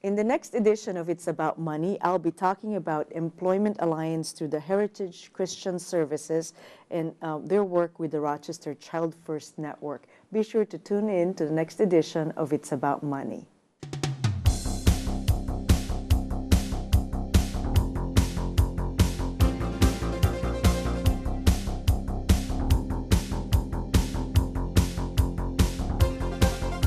In the next edition of It's About Money, I'll be talking about Employment Alliance through the Heritage Christian Services and their work with the Rochester Childfirst Network. Be sure to tune in to the next edition of It's About Money.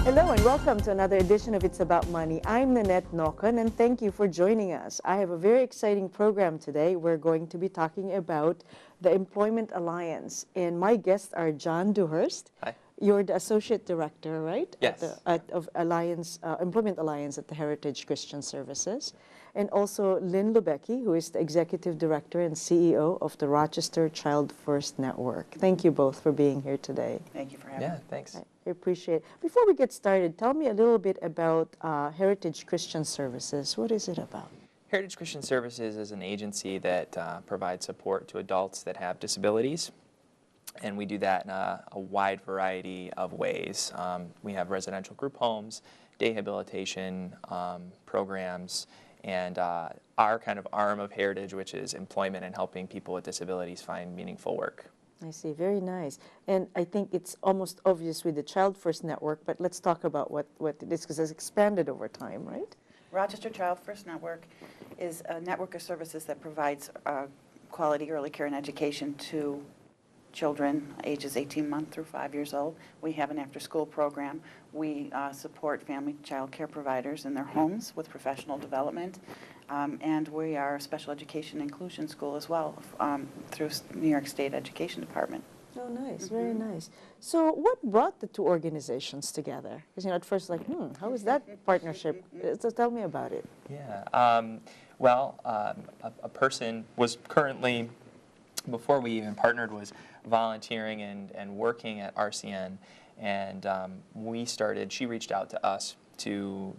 Hello and welcome to another edition of It's About Money. I'm Nannette Nocon and thank you for joining us. I have a very exciting program today. We're going to be talking about the Employment Alliance, and my guests are Jon Dewhirst. Hi. You're the Associate Director, right? Yes. Of Alliance, Employment Alliance at the Heritage Christian Services. And also Lynn Lubecki, who is the Executive Director and CEO of the Rochester Childfirst Network. Thank you both for being here today. Thank you for having me. Yeah, thanks. I appreciate it. Before we get started, tell me a little bit about Heritage Christian Services. What is it about? Heritage Christian Services is an agency that provides support to adults that have disabilities, and we do that in a wide variety of ways. We have residential group homes, day habilitation programs, and our kind of arm of Heritage, which is employment and helping people with disabilities find meaningful work. I see, very nice. And I think it's almost obvious with the Childfirst Network, but let's talk about what it is, because it's expanded over time, right? Rochester Childfirst Network is a network of services that provides quality early care and education to children ages 18 months through 5 years old. We have an after-school program. We support family child care providers in their homes with professional development. And we are a special education inclusion school as well through New York State Education Department. Oh, nice, very nice. So what brought the two organizations together? Because, you know, at first, like, how is that partnership? So tell me about it. Yeah, a person was currently, before we even partnered, was volunteering and working at RCN, and she reached out to us to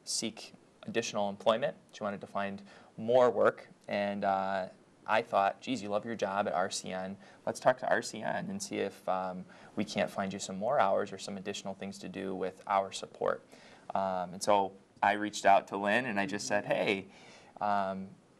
seek additional employment. She wanted to find more work, and I thought, geez, you love your job at RCN. Let's talk to RCN and see if we can't find you some more hours or some additional things to do with our support. And so I reached out to Lynn and I just said, hey,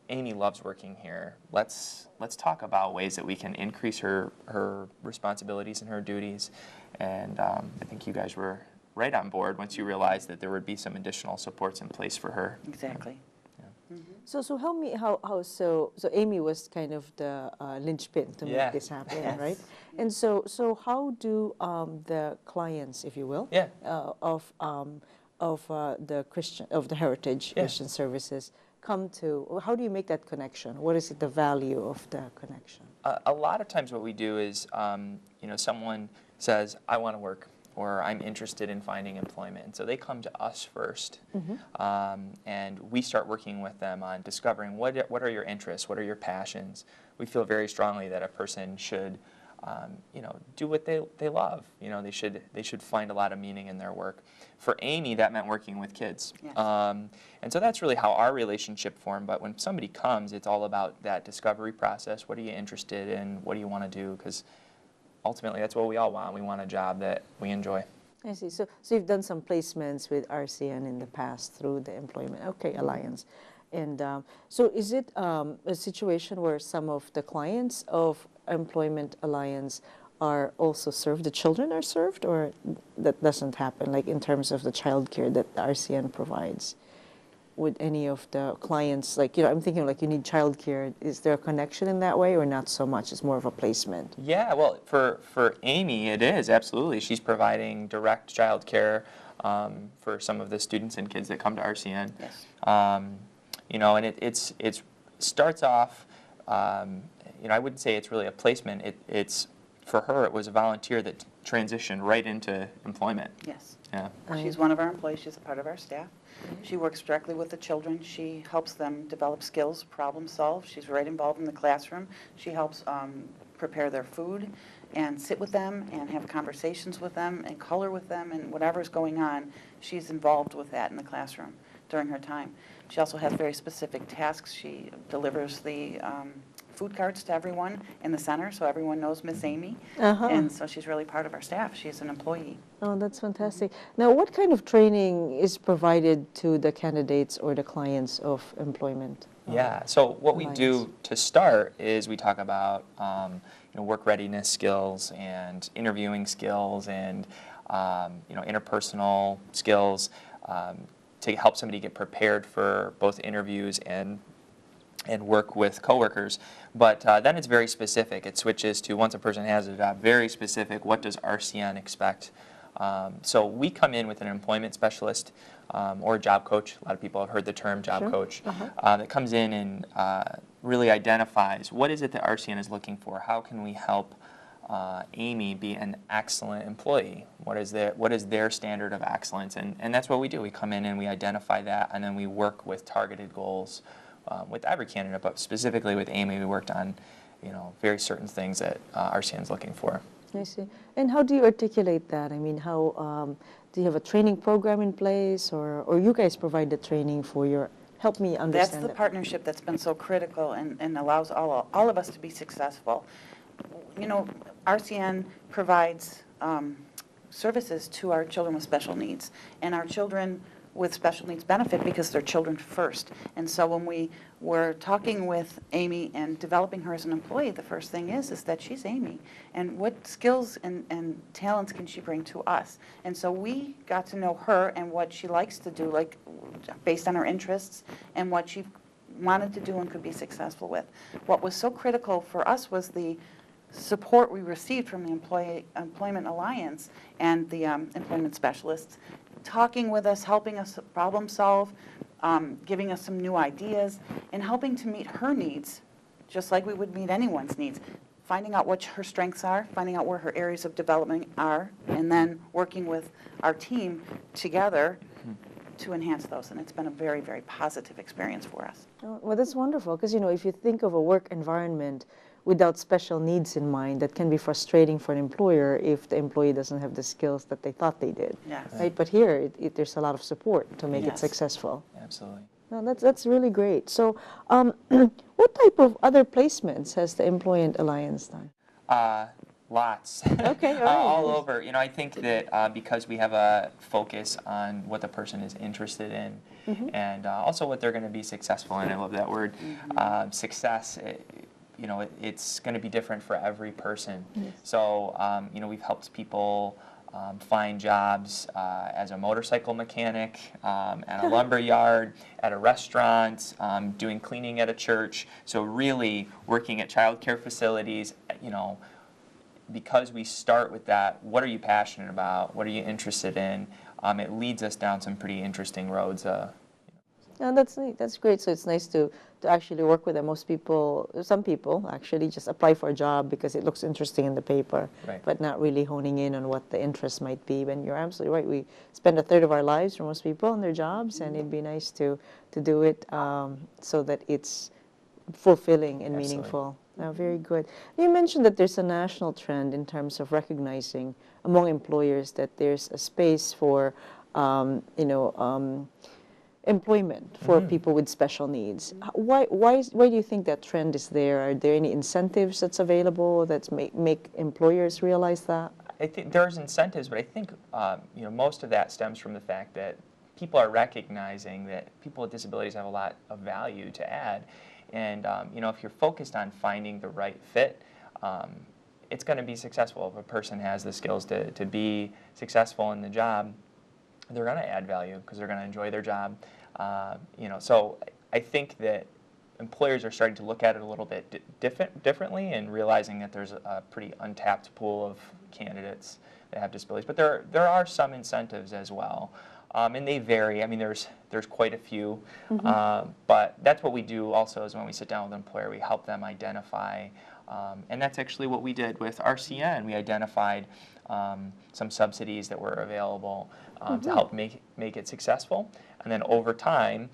Amy loves working here. Let's talk about ways that we can increase her responsibilities and her duties. And I think you guys were right on board once you realized that there would be some additional supports in place for her. Exactly. Yeah. So help me, so Amy was kind of the linchpin to make this happen, Yes. right? And so how do the clients, if you will, of the Heritage Christian Services come to, how do you make that connection? What is the value of the connection? A lot of times what we do is, someone says, I want to work, or I'm interested in finding employment. And so they come to us first, and we start working with them on discovering what are your interests, what are your passions. We feel very strongly that a person should, do what they love. They should find a lot of meaning in their work. For Amy, that meant working with kids. Yes. And so that's really how our relationship formed. But when somebody comes, it's all about that discovery process. What are you interested in? What do you want to do? Because ultimately, that's what we all want. We want a job that we enjoy. I see. So you've done some placements with RCN in the past through the Employment Alliance. And so is it a situation where some of the clients of Employment Alliance are also served, the children are served, or that doesn't happen, like in terms of the child care that the RCN provides? Would any of the clients, like, I'm thinking like you need child care, is there a connection in that way or not so much? It's more of a placement. Yeah, well, for Amy, it is, absolutely. She's providing direct child care for some of the students and kids that come to RCN. Yes. And it starts off, I wouldn't say it's really a placement. It's, for her, it was a volunteer that transitioned right into employment. Yes. Yeah. She's one of our employees. She's a part of our staff. She works directly with the children. She helps them develop skills, problem solve. She's right involved in the classroom. She helps prepare their food and sit with them and have conversations with them and color with them, and whatever's going on, she's involved with that in the classroom during her time. She also has very specific tasks. She delivers the food cards to everyone in the center, so everyone knows Miss Amy. Uh-huh. And so she's really part of our staff. She's an employee. Oh, that's fantastic. Now, what kind of training is provided to the candidates or the clients of employment? Yeah, so what we Alliance? do to start is we talk about work readiness skills and interviewing skills and interpersonal skills to help somebody get prepared for both interviews and work with coworkers. But then it's very specific. It switches to, once a person has a job, very specific. What does RCN expect? So we come in with an employment specialist or a job coach. A lot of people have heard the term job Sure. coach. That comes in and really identifies what is it that RCN is looking for. How can we help Amy be an excellent employee? What is their standard of excellence? And that's what we do. We come in and we identify that, and then we work with targeted goals with every candidate, but specifically with Amy, we worked on very certain things that RCN is looking for. I see. And how do you articulate that? I mean, how do you have a training program in place, or you guys provide the training for your? Help me understand. That's the that. partnership that's been so critical and allows all of us to be successful. RCN provides services to our children with special needs, and our children with special needs benefit because they're children first. And so when we were talking with Amy and developing her as an employee, the first thing is that she's Amy, and what skills and talents can she bring to us? And so we got to know her and what she likes to do, like based on her interests and what she wanted to do and could be successful with. What was so critical for us was the support we received from the Employment Alliance and the employment specialists, talking with us, helping us problem solve, giving us some new ideas, and helping to meet her needs, just like we would meet anyone's needs. Finding out what her strengths are, finding out where her areas of development are, and then working with our team together to enhance those. And it's been a very, very positive experience for us. Oh, well, that's wonderful, because if you think of a work environment without special needs in mind, that can be frustrating for an employer if the employee doesn't have the skills that they thought they did. Yes. Right? But here, there's a lot of support to make it Yes. successful. Absolutely. No, that's really great. So, what type of other placements has the Employment Alliance done? Lots. Okay, all right. All over. I think that because we have a focus on what the person is interested in, and also what they're going to be successful in. I love that word. Success. It's going to be different for every person. Yes. So, we've helped people find jobs as a motorcycle mechanic, at a lumber yard, at a restaurant, doing cleaning at a church. So really working at child care facilities, because we start with that, what are you passionate about? What are you interested in? It leads us down some pretty interesting roads. No, that's neat. That's great. So it's nice to actually work with them. Some people actually just apply for a job because it looks interesting in the paper, Right. but not really honing in on what the interest might be. And you're absolutely right. We spend a third of our lives, for most people, on their jobs, and it'd be nice to do it so that it's fulfilling and Absolutely. meaningful. Very good. You mentioned that there's a national trend in terms of recognizing among employers that there's a space for, employment for people with special needs. Why do you think that trend is there? Are there any incentives that's available that make employers realize that? I think there's incentives, but I think most of that stems from the fact that people are recognizing that people with disabilities have a lot of value to add, and if you're focused on finding the right fit, it's going to be successful. If a person has the skills to be successful in the job, they're going to add value because they're going to enjoy their job. So I think that employers are starting to look at it a little bit differently and realizing that there's a pretty untapped pool of candidates that have disabilities. But there are some incentives as well, and they vary. I mean, there's quite a few, but that's what we do also is when we sit down with an employer, we help them identify, and that's actually what we did with RCN. We identified some subsidies that were available to help make it successful. And then over time,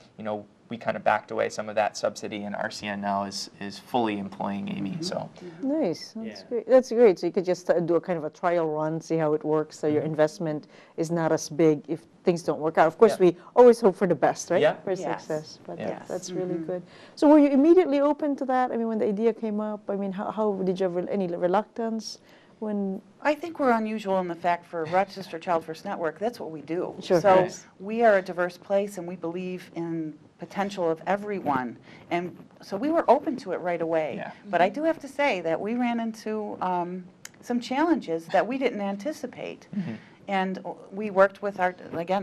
we kind of backed away some of that subsidy, and RCN now is fully employing Amy. So nice, that's great. That's great. So you could just do a kind of a trial run, see how it works. So your investment is not as big if things don't work out. Of course, we always hope for the best, right? Yeah. For success. But that's Mm-hmm. really good. So were you immediately open to that? I mean, when the idea came up, I mean, how did you have any reluctance when? I think we're unusual in the fact for Rochester Childfirst Network, that's what we do. Sure. So Nice. we are a diverse place, and we believe in potential of everyone. And so we were open to it right away. Yeah. But I do have to say that we ran into some challenges that we didn't anticipate. And we worked with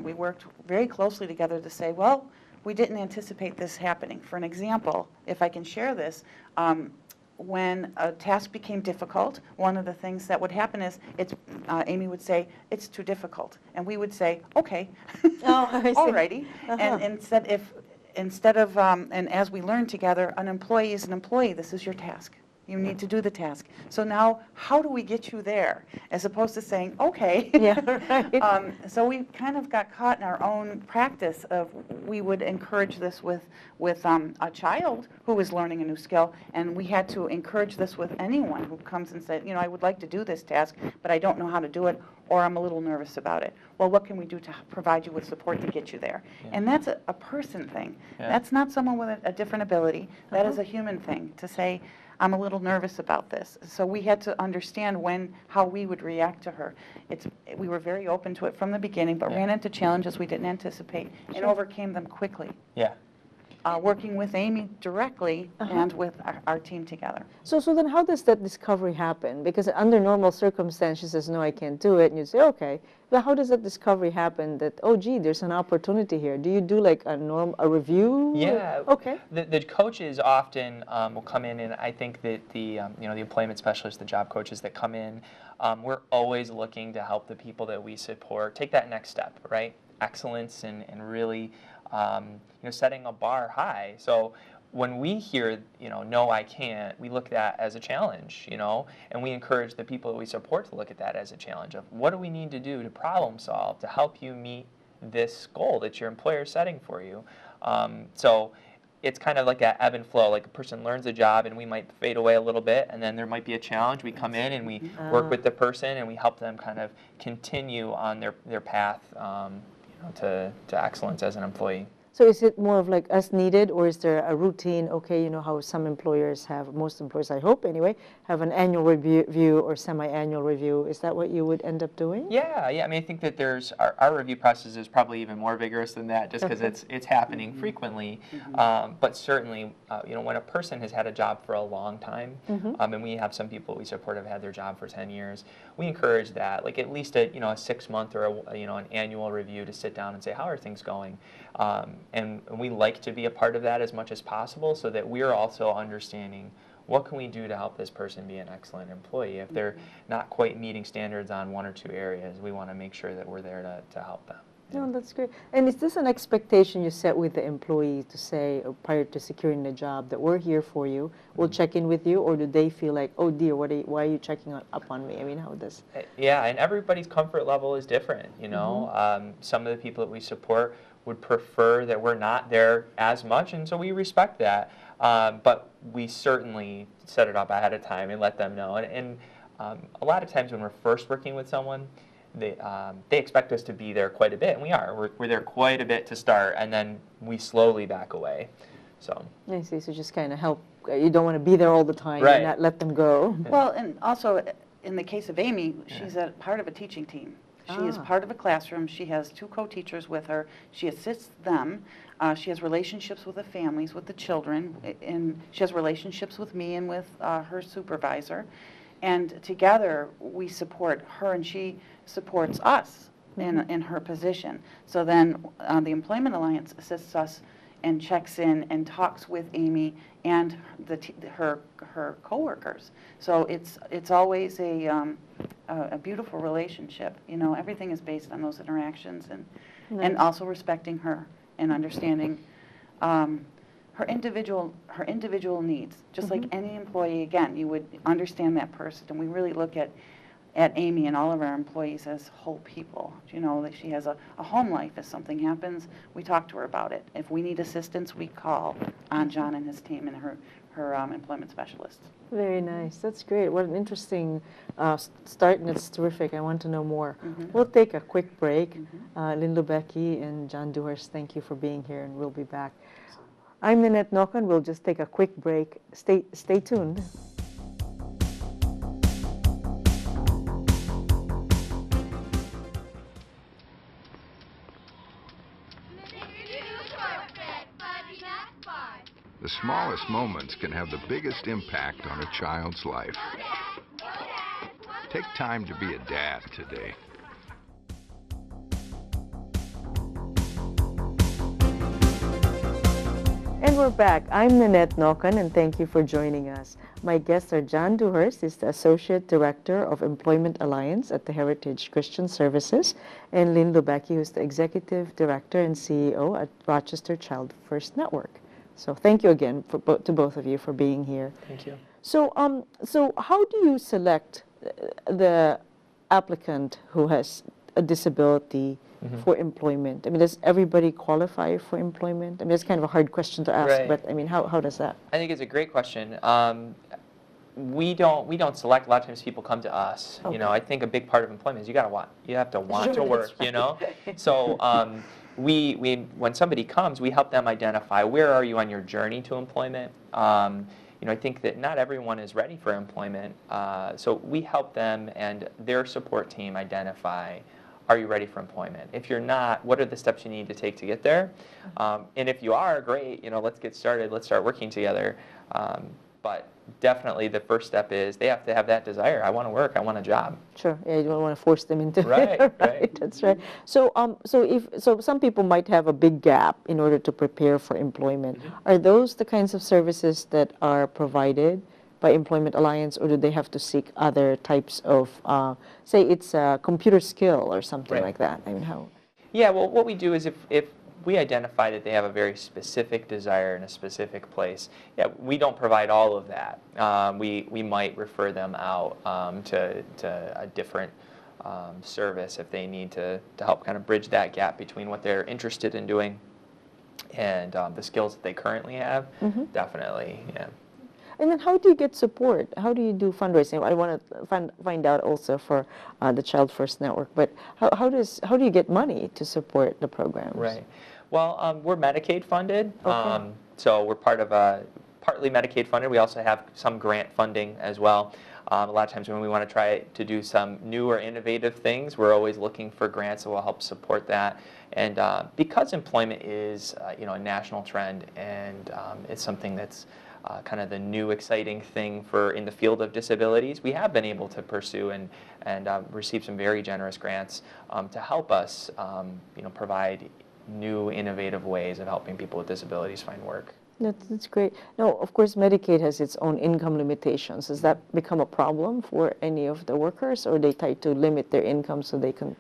we worked very closely together to say, well, we didn't anticipate this happening. For an example, if I can share this, when a task became difficult, one of the things that would happen is Amy would say, it's too difficult. And we would say, okay, Oh, I see. alrighty. And instead of, and as we learned together, an employee is an employee. This is your task. You need to do the task. So now, how do we get you there? As opposed to saying, okay. Yeah, right. So we kind of got caught in our own practice of, we would encourage this with a child who is learning a new skill, and we had to encourage this with anyone who comes and said, I would like to do this task, but I don't know how to do it, or I'm a little nervous about it. Well, what can we do to provide you with support to get you there? Yeah. And that's a person thing. Yeah. That's not someone with a different ability. That is a human thing to say, I'm a little nervous about this. So we had to understand how we would react to her. We were very open to it from the beginning, but ran into challenges we didn't anticipate and overcame them quickly. Yeah. Working with Amy directly and with our team together. So then how does that discovery happen? Because under normal circumstances, she says, no, I can't do it. And you say, okay. But how does that discovery happen that, oh, gee, there's an opportunity here? Do you do like a review? Yeah. Okay. The coaches often will come in, and I think that the employment specialists, the job coaches that come in, we're always looking to help the people that we support take that next step, right? Excellence and really setting a bar high. So when we hear, no, I can't, we look at that as a challenge, and we encourage the people that we support to look at that as a challenge of what do we need to do to problem solve to help you meet this goal that your employer is setting for you. So it's kind of like an ebb and flow, like a person learns a job and we might fade away a little bit, and then there might be a challenge. We come in and we work with the person and we help them kind of continue on their path to excellence as an employee. So is it more of like as needed, or is there a routine? Okay, how some employers have, most employers, I hope anyway, have an annual review or semi-annual review. Is that what you would end up doing? Yeah. I mean, I think that there's our review process is probably even more vigorous than that, just because it's happening frequently. But certainly, when a person has had a job for a long time, and we have some people we support have had their job for 10 years, we encourage that, like at least a 6-month or an annual review to sit down and say, how are things going? And we like to be a part of that as much as possible, so that we're also understanding what can we do to help this person be an excellent employee. If they're not quite meeting standards on 1 or 2 areas, we want to make sure that we're there to help them. No, that's great. And is this an expectation you set with the employee to say, prior to securing the job, that we're here for you, we'll check in with you, or do they feel like, oh dear, why are you checking up on me? I mean, how does? Yeah, and everybody's comfort level is different, Some of the people that we support would prefer that we're not there as much, and so we respect that. But we certainly set it up ahead of time and let them know. And a lot of times when we're first working with someone, they expect us to be there quite a bit, and we are. We're there quite a bit to start, and then we slowly back away. So I see. So just kind of help. You don't want to be there all the time Right. and not let them go. Well, and also in the case of Amy, she's a part of a teaching team. She is part of a classroom. She has 2 co-teachers with her. She assists them. She has relationships with the families, with the children, and she has relationships with me and with her supervisor. And together we support her, and she supports us in her position. So then the Employment Alliance assists us and checks in and talks with Amy and her coworkers. So it's always a beautiful relationship. Everything is based on those interactions, and also respecting her and understanding her individual needs. Just like any employee, again, you would understand that person, and we really look at at Amy and all of our employees as whole people. You know, that she has a home life. If something happens, we talk to her about it. If we need assistance, we call on John and his team and her employment specialist. Very nice. That's great. What an interesting start, and it's terrific. I want to know more. We'll take a quick break. Lynn Lubecki and Jon Dewhirst, thank you for being here, and we'll be back. I'm Nannette Nocon. We'll just take a quick break. Stay tuned. The smallest moments can have the biggest impact on a child's life. Take time to be a dad today. And we're back. I'm Nannette Nocon, and thank you for joining us. My guests are Jon Dewhirst, is the Associate Director of Employment Alliance at the Heritage Christian Services, and Lynn Lubecki, who's the Executive Director and CEO at Rochester Childfirst Network. So thank you again to both of you for being here. Thank you. So, so how do you select the applicant who has a disability for employment? I mean, does everybody qualify for employment? I mean, it's kind of a hard question to ask, Right. but I mean, how does that? I think it's a great question. We don't select. A lot of times people come to us. Okay. You know, I think a big part of employment is you have to want Sure, to work. that's You know, right. so we when somebody comes, we help them identify where are you on your journey to employment. You know, I think that not everyone is ready for employment, so we help them and their support team identify, are you ready for employment? If you're not, what are the steps you need to take to get there? And if you are, great, you know, let's get started, let's start working together. But definitely the first step is they have to have that desire. I want to work, I want a job. Sure. Yeah, you don't want to force them into Right, it. right. That's right. So, so some people might have a big gap in order to prepare for employment. Are those the kinds of services that are provided by Employment Alliance, or do they have to seek other types of, say, it's a computer skill or something Right. like that? I mean, how? Yeah, well, what we do is if we identify that they have a very specific desire in a specific place, yeah, we don't provide all of that. We might refer them out to a different service if they need to help kind of bridge that gap between what they're interested in doing and the skills that they currently have. Definitely, yeah. And then how do you get support? How do you do fundraising? I want to find out also for the Childfirst Network, but how do you get money to support the programs? Right. Well, we're Medicaid funded, Okay. so we're partly Medicaid funded. We also have some grant funding as well. A lot of times when we want to try to do some new or innovative things, we're always looking for grants that will help support that. And because employment is you know, a national trend, and it's something that's kind of the new exciting thing in the field of disabilities, we have been able to pursue and receive some very generous grants to help us you know, provide new innovative ways of helping people with disabilities find work. That's great. Now, of course, Medicaid has its own income limitations. Has that become a problem for any of the workers, or they try to limit their income so they can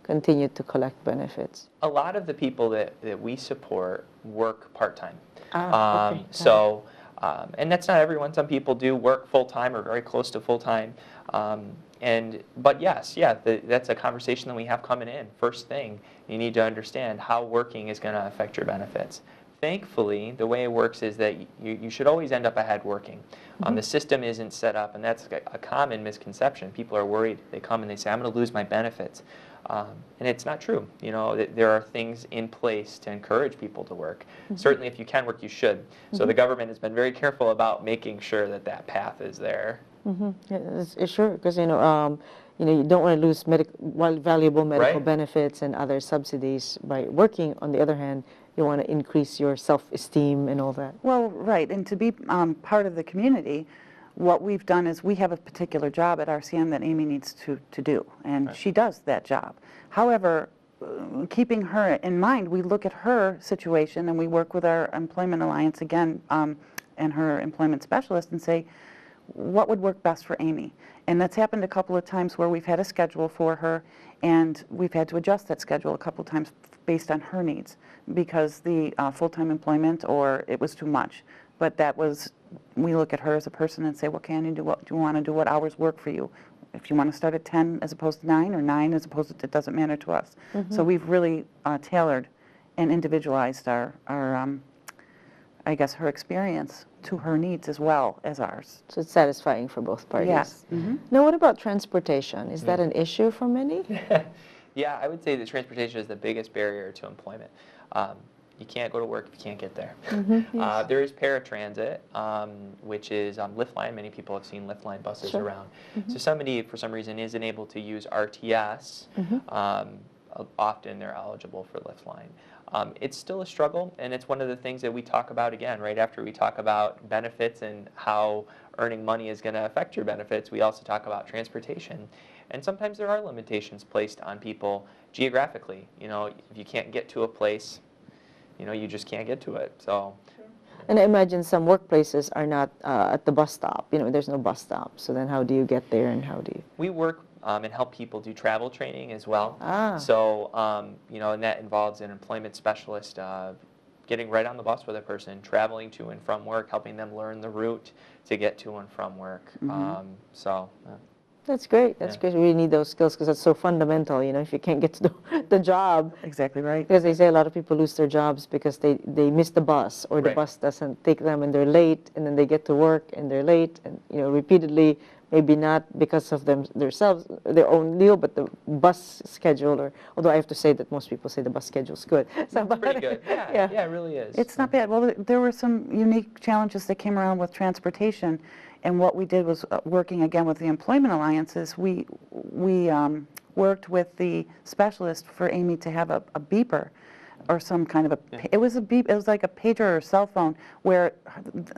continue to collect benefits? A lot of the people that we support work part-time. Okay. So, and that's not everyone. Some people do work full-time or very close to full-time. But yes, yeah, that's a conversation that we have coming in. First thing, you need to understand how working is going to affect your benefits. Thankfully, the way it works is that you should always end up ahead working. The system isn't set up, and that's a common misconception. People are worried. They come and they say, I'm going to lose my benefits. And it's not true. You know, there are things in place to encourage people to work. Certainly, if you can work, you should. So the government has been very careful about making sure that that path is there. Yeah, it's sure, because you know, you don't want to lose valuable medical Right. benefits and other subsidies by working. On the other hand, you want to increase your self-esteem and all that. Well, right, and to be part of the community, what we've done is we have a particular job at RCN that Amy needs to do, and she does that job. However, keeping her in mind, we look at her situation and we work with our Employment Alliance again and her employment specialist and say, what would work best for Amy? And that's happened a couple of times where we've had a schedule for her and we've had to adjust that schedule a couple of times based on her needs because the full-time employment or it was too much. But that was, we look at her as a person and say, what can you do? What do you want to do? What hours work for you? if you want to start at 10 as opposed to 9, or 9 as opposed to, it doesn't matter to us. So we've really tailored and individualized our I guess, her experience to her needs as well as ours. So it's satisfying for both parties. Yes. Now, what about transportation? Is that an issue for many? Yeah, I would say that transportation is the biggest barrier to employment. You can't go to work if you can't get there. Yes. There is paratransit, which is Liftline. Many people have seen Liftline buses Sure. around. So somebody, for some reason, isn't able to use RTS. Often they're eligible for Liftline. It's still a struggle, and it's one of the things that we talk about again, right after we talk about benefits and how earning money is going to affect your benefits. We also talk about transportation. And sometimes there are limitations placed on people geographically. You know, if you can't get to a place, you know, you just can't get to it. So. And I imagine some workplaces are not at the bus stop. You know, there's no bus stop. So then how do you get there, and how do you? We work and help people do travel training as well. Ah. So, you know, and that involves an employment specialist getting right on the bus with a person, traveling to and from work, helping them learn the route to get to and from work. That's great. That's great. We really need those skills because that's so fundamental. You know, if you can't get to the job, Exactly right. because they say a lot of people lose their jobs because they miss the bus, or the Right. bus doesn't take them and they're late, and then they get to work and they're late, and you know, repeatedly, maybe not because of themselves, their own deal, but the bus schedule. Or although I have to say that most people say the bus schedule's good. So, It's pretty good. Yeah, yeah, it really is. It's not bad. Well, there were some unique challenges that came around with transportation, and what we did was working again with the employment alliances. We worked with the specialist for Amy to have a beeper, or some kind of it was a beep. It was like a pager or cell phone where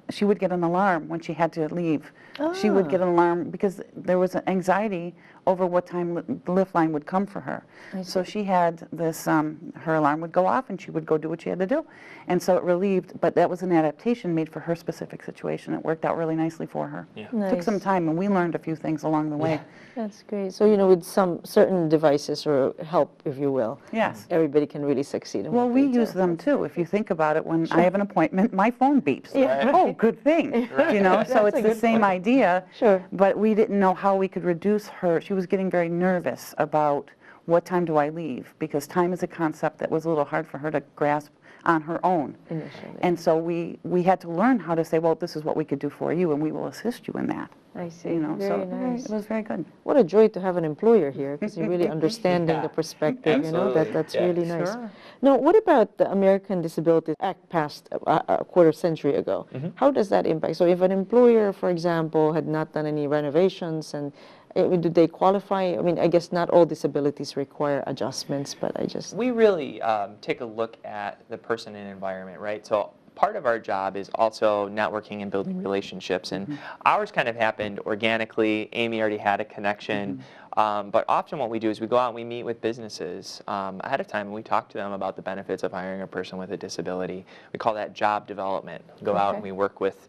she would get an alarm when she had to leave. She would get an alarm because there was an anxiety over what time the Liftline would come for her. So she had this, her alarm would go off and she would go do what she had to do. And so it relieved, but that was an adaptation made for her specific situation. It worked out really nicely for her. Yeah. Took some time, and we learned a few things along the way. That's great. So, you know, with some certain devices or help, if you will, Yes. everybody can really succeed in Well, what we they do. use them too. If you think about it, when I have an appointment, my phone beeps. Yeah. Oh, good thing. You know, so That's it's a the good same point. idea. Sure. But we didn't know how we could reduce her. She was getting very nervous about what time do I leave, because time is a concept that was a little hard for her to grasp on her own. Initially. And so we had to learn how to say, well, this is what we could do for you, and we will assist you in that. I see. You know, Very so nice. it was very good. What a joy to have an employer here, because you're really understanding Yeah, the perspective, you know, absolutely. that's Yeah. really nice. Sure. Now, what about the American Disabilities Act passed a quarter century ago? How does that impact? So if an employer, for example, had not done any renovations, and do they qualify? I mean, I guess not all disabilities require adjustments, but I just... We really take a look at the person and environment, right? So part of our job is also networking and building relationships, and ours kind of happened organically. Amy already had a connection, but often what we do is we go out and we meet with businesses ahead of time, and we talk to them about the benefits of hiring a person with a disability. We call that job development. We go out and we work with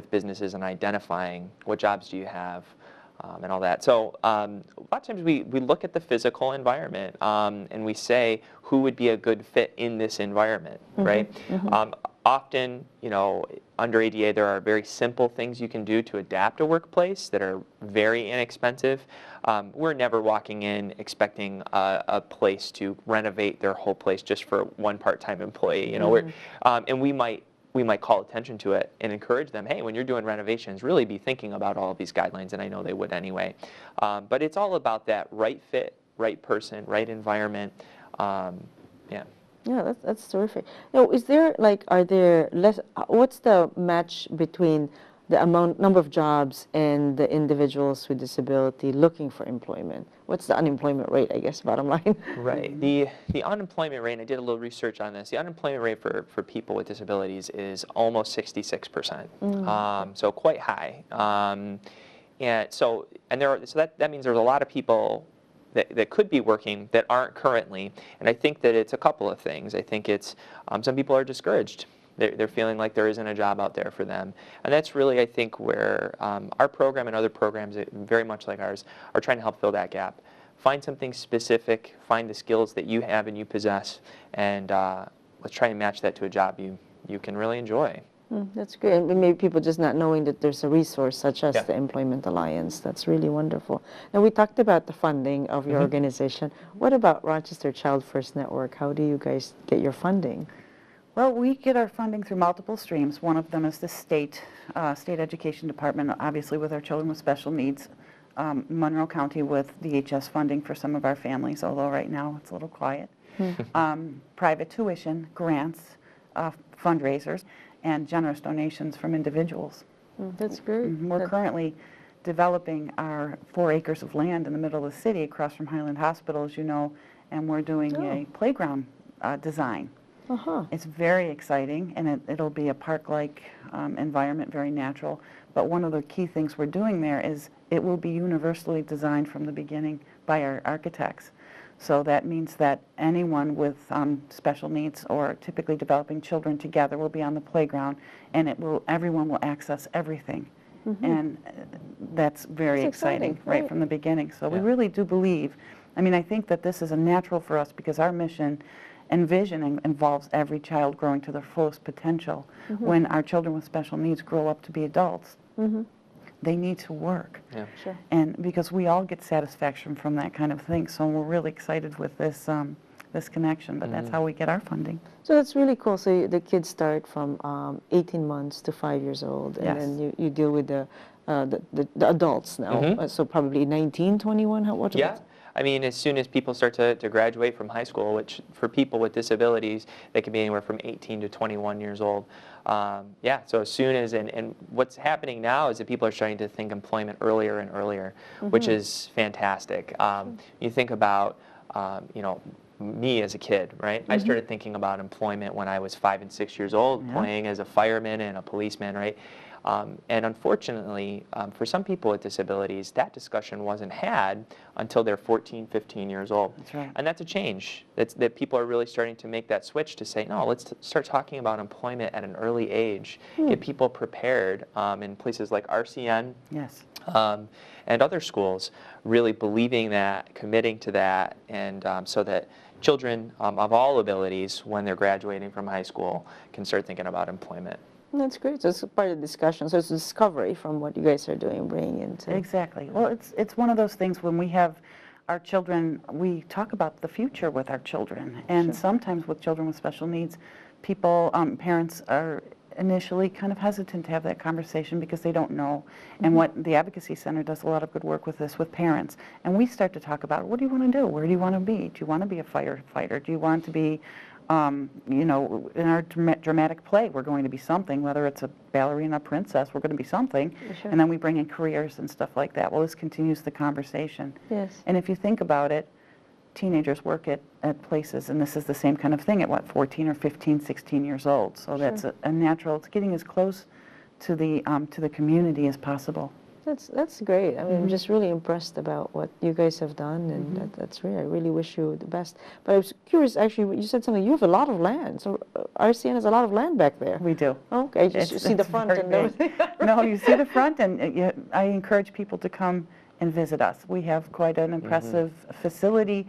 businesses and identifying what jobs do you have, and all that. So a lot of times we look at the physical environment and we say who would be a good fit in this environment, right? Often, you know, under ADA there are very simple things you can do to adapt a workplace that are very inexpensive. We're never walking in expecting a place to renovate their whole place just for one part-time employee. You know, and we might call attention to it and encourage them, hey, when you're doing renovations, really be thinking about all of these guidelines, and I know they would anyway. But it's all about that right fit, right person, right environment. Yeah. Yeah, that's terrific. Now, is there, like, are there less, what's the match between the number of jobs and the individuals with disability looking for employment? What's the unemployment rate, I guess, bottom line? Right. The unemployment rate, and I did a little research on this, the unemployment rate for people with disabilities is almost 66%. So quite high. And so that means there's a lot of people that could be working that aren't currently, and I think that it's a couple of things. I think it's some people are discouraged. They're feeling like there isn't a job out there for them, and that's really, I think, where our program and other programs, very much like ours, are trying to help fill that gap. Find something specific, find the skills that you have and you possess, and let's try and match that to a job you can really enjoy. That's great. And maybe people just not knowing that there's a resource such as Yeah. the Employment Alliance. That's really wonderful. Now, we talked about the funding of your organization. What about Rochester Childfirst Network? How do you guys get your funding? Well, we get our funding through multiple streams. One of them is the state education department, obviously with our children with special needs. Monroe County with DHS funding for some of our families, although right now it's a little quiet. Private tuition, grants, fundraisers, and generous donations from individuals. That's great. We're currently developing our 4 acres of land in the middle of the city across from Highland Hospital, as you know, and we're doing a playground design. It's very exciting, and it'll be a park-like environment, very natural. But one of the key things we're doing there is it will be universally designed from the beginning by our architects. So that means that anyone with special needs or typically developing children together will be on the playground, and everyone will access everything. And that's very exciting right from the beginning. So we really do believe, I mean, I think that this is a natural for us because our mission and vision involves every child growing to their fullest potential. When our children with special needs grow up to be adults, they need to work. And because we all get satisfaction from that kind of thing, so we're really excited with this this connection, but that's how we get our funding. So that's really cool. So the kids start from 18 months to 5 years old, and then you deal with the adults now. So probably 19, 21. What? Yeah. I mean, as soon as people start to graduate from high school, which for people with disabilities, they can be anywhere from 18 to 21 years old. Yeah, so as soon as, and what's happening now is that people are starting to think employment earlier and earlier, which is fantastic. You think about, you know, me as a kid, right? I started thinking about employment when I was 5 and 6 years old, playing as a fireman and a policeman, right? And unfortunately, for some people with disabilities, that discussion wasn't had until they're 14, 15 years old. That's right. And that's a change. That people are really starting to make that switch to say, no, let's start talking about employment at an early age, get people prepared in places like RCN. Yes. And other schools, really believing that, committing to that, and so that children of all abilities, when they're graduating from high school, can start thinking about employment. That's great. So it's part of the discussion. So it's a discovery from what you guys are doing, bringing into. Exactly. Well, it's one of those things when we have our children, we talk about the future with our children. And sometimes with children with special needs, people, parents are initially kind of hesitant to have that conversation because they don't know. And what the Advocacy Center does a lot of good work with this, with parents. And we start to talk about, what do you want to do? Where do you want to be? Do you want to be a firefighter? Do you want to be, you know, in our dramatic play, we're going to be something, whether it's a ballerina princess, we're going to be something. And then we bring in careers and stuff like that. Well, this continues the conversation. Yes. And if you think about it, teenagers work at places, and this is the same kind of thing at, what, 14 or 15, 16 years old. So that's a natural, it's getting as close to the community as possible. That's great. I mean, I'm just really impressed about what you guys have done, and that's great. I really wish you the best. But I was curious, actually, you said something. You have a lot of land. So RCN has a lot of land back there. We do. Okay, just you see the front and everything. No, you see the front, and I encourage people to come and visit us. We have quite an impressive facility,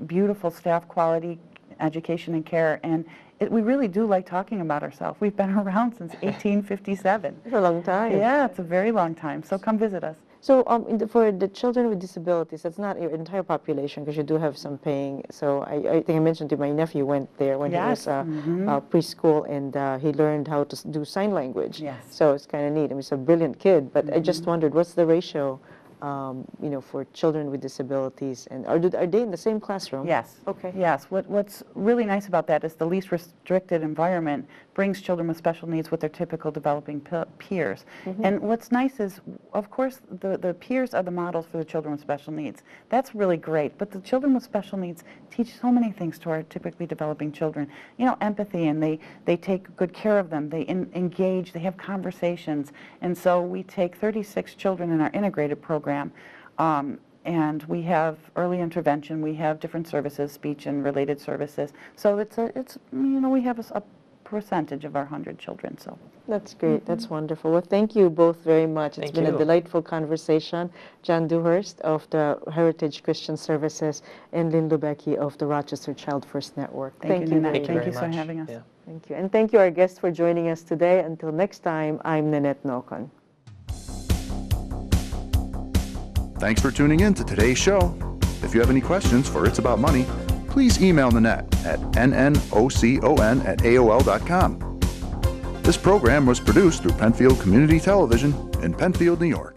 beautiful staff quality, education and care, and we really do like talking about ourselves. We've been around since 1857. It's a long time. Yeah, it's a very long time. So come visit us. So for the children with disabilities, that's not your entire population because you do have some paying. So I think I mentioned to my nephew went there when he was preschool, and he learned how to do sign language. Yes. So it's kind of neat. I mean, he's a brilliant kid, but I just wondered, what's the ratio, you know, for children with disabilities, and are they in the same classroom? Yes. Okay. Yes. What's really nice about that is the least restricted environment brings children with special needs with their typical developing peers. And what's nice is, of course, the peers are the models for the children with special needs. That's really great. But the children with special needs teach so many things to our typically developing children. You know, empathy, and they take good care of them. They engage. They have conversations. And so we take 36 children in our integrated program. And we have early intervention, we have different services, speech and related services. So it's you know, we have a percentage of our 100 children, so. That's great. That's wonderful. Well, thank you both very much. It's Thank been a you. delightful conversation. Jon Dewhirst of the Heritage Christian Services and Lynn Lubecki of the Rochester Childfirst Network. Thank you, both. Nannette. Thank you very for much. having us. Yeah. Thank you. And thank you, our guests, for joining us today. Until next time, I'm Nannette Nocon. Thanks for tuning in to today's show. If you have any questions for It's About Money, please email Nannette at nnocon@aol.com. This program was produced through Penfield Community Television in Penfield, New York.